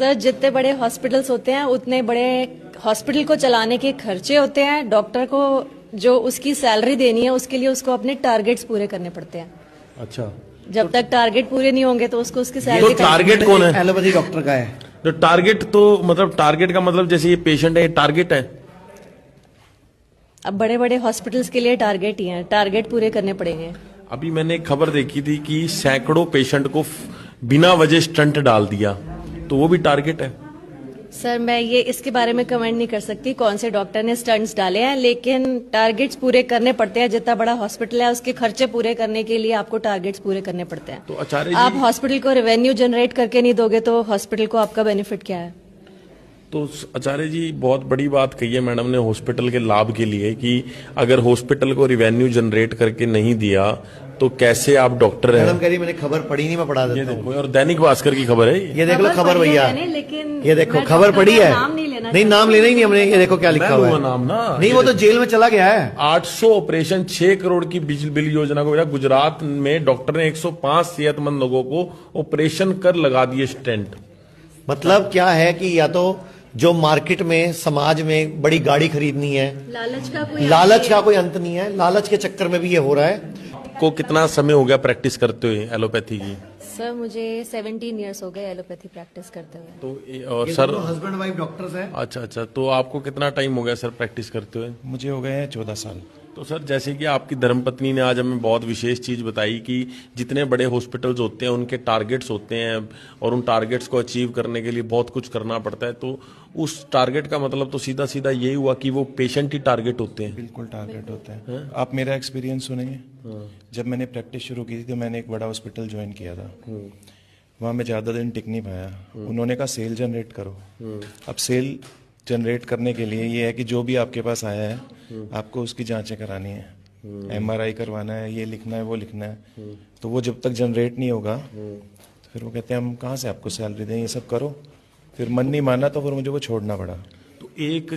Sir जितने बड़े hospitals होते हैं उतने बड़े हॉस्पिटल को चलाने के खर्चे होते हैं। डॉक्टर को जो उसकी सैलरी देनी है उसके लिए उसको अपने टारगेट्स पूरे करने पड़ते हैं। अच्छा, जब तक टारगेट पूरे नहीं होंगे तो उसको उसकी तो सैलरी टारगेट कौन है? एलोपैथी डॉक्टर का है। तो टारगेट तो मतलब टारगेट का मतलब जैसे ये पेशेंट है, ये टारगेट है। अब बड़े बड़े हॉस्पिटल्स के लिए टारगेट ही है, टारगेट पूरे करने पड़ेंगे। अभी मैंने एक खबर देखी थी कि सैकड़ों पेशेंट को बिना वजह स्टंट डाल दिया, तो वो भी टारगेट है। सर मैं ये इसके बारे में कमेंट नहीं कर सकती कौन से डॉक्टर ने स्टंट्स डाले हैं, लेकिन टारगेट्स पूरे करने पड़ते हैं। जितना बड़ा हॉस्पिटल है उसके खर्चे पूरे करने के लिए आपको टारगेट्स पूरे करने पड़ते हैं। तो आचार्य आप जी, हॉस्पिटल को रेवेन्यू जनरेट करके नहीं दोगे तो हॉस्पिटल को आपका बेनिफिट क्या है? तो आचार्य जी बहुत बड़ी बात कही है मैडम ने हॉस्पिटल के लाभ के लिए कि अगर हॉस्पिटल को रिवेन्यू जनरेट करके नहीं दिया तो कैसे आप डॉक्टर हैं। मैडम कह रही मैंने खबर पढ़ी नहीं, मैं पढ़ा ये देता हूँ। देखो, और दैनिक भास्कर की खबर है ये देख लो खबर पढ़ी है भैया, मैंने, लेकिन ये देखो मैं खबर डॉक्टर पढ़ी का है। नाम नहीं लेना नहीं, नाम लेना ही नहीं हमने। ये देखो क्या लिखा हुआ मैं है। नाम ना, नहीं, वो तो जेल में चला गया है। 800 ऑपरेशन 6 करोड़ की बिल योजना को मिला। गुजरात में डॉक्टर ने 105 सेहतमंद लोगों को ऑपरेशन कर लगा दिए स्टेंट। मतलब क्या है कि या तो जो मार्केट में समाज में बड़ी गाड़ी खरीदनी है, लालच का कोई अंत नहीं है, लालच के चक्कर में भी ये हो रहा है। को कितना समय हो गया प्रैक्टिस करते हुए एलोपैथी की? सर मुझे 17 इयर्स हो गए एलोपैथी प्रैक्टिस करते हुए। तो और सर हस्बैंड वाइफ डॉक्टर्स हैं। अच्छा अच्छा, तो आपको कितना टाइम हो गया सर प्रैक्टिस करते हुए? मुझे हो गए हैं 14 साल। तो सर जैसे कि आपकी धर्मपत्नी ने आज हमें बहुत विशेष चीज बताई कि जितने बड़े हॉस्पिटल्स होते हैं उनके टारगेट्स होते हैं और उन टारगेट्स को अचीव करने के लिए बहुत कुछ करना पड़ता है। तो उस टारगेट का मतलब तो सीधा सीधा यही हुआ कि वो पेशेंट ही टारगेट होते हैं। बिल्कुल टारगेट होते हैं। आप मेरा एक्सपीरियंस सुनेंगे। जब मैंने प्रैक्टिस शुरू की थी तो मैंने एक बड़ा हॉस्पिटल ज्वाइन किया था। वहाँ मैं ज़्यादा दिन टिक नहीं पाया। उन्होंने कहा सेल जनरेट करो। अब सेल जनरेट करने के लिए ये है कि जो भी आपके पास आया है आपको उसकी जांचें करानी है, MRI करवाना है, ये लिखना है, वो लिखना है। तो वो जब तक जनरेट नहीं होगा तो फिर वो कहते हैं हम कहाँ से आपको सैलरी दें, ये सब करो। फिर मन नहीं माना तो फिर मुझे वो छोड़ना पड़ा। तो एक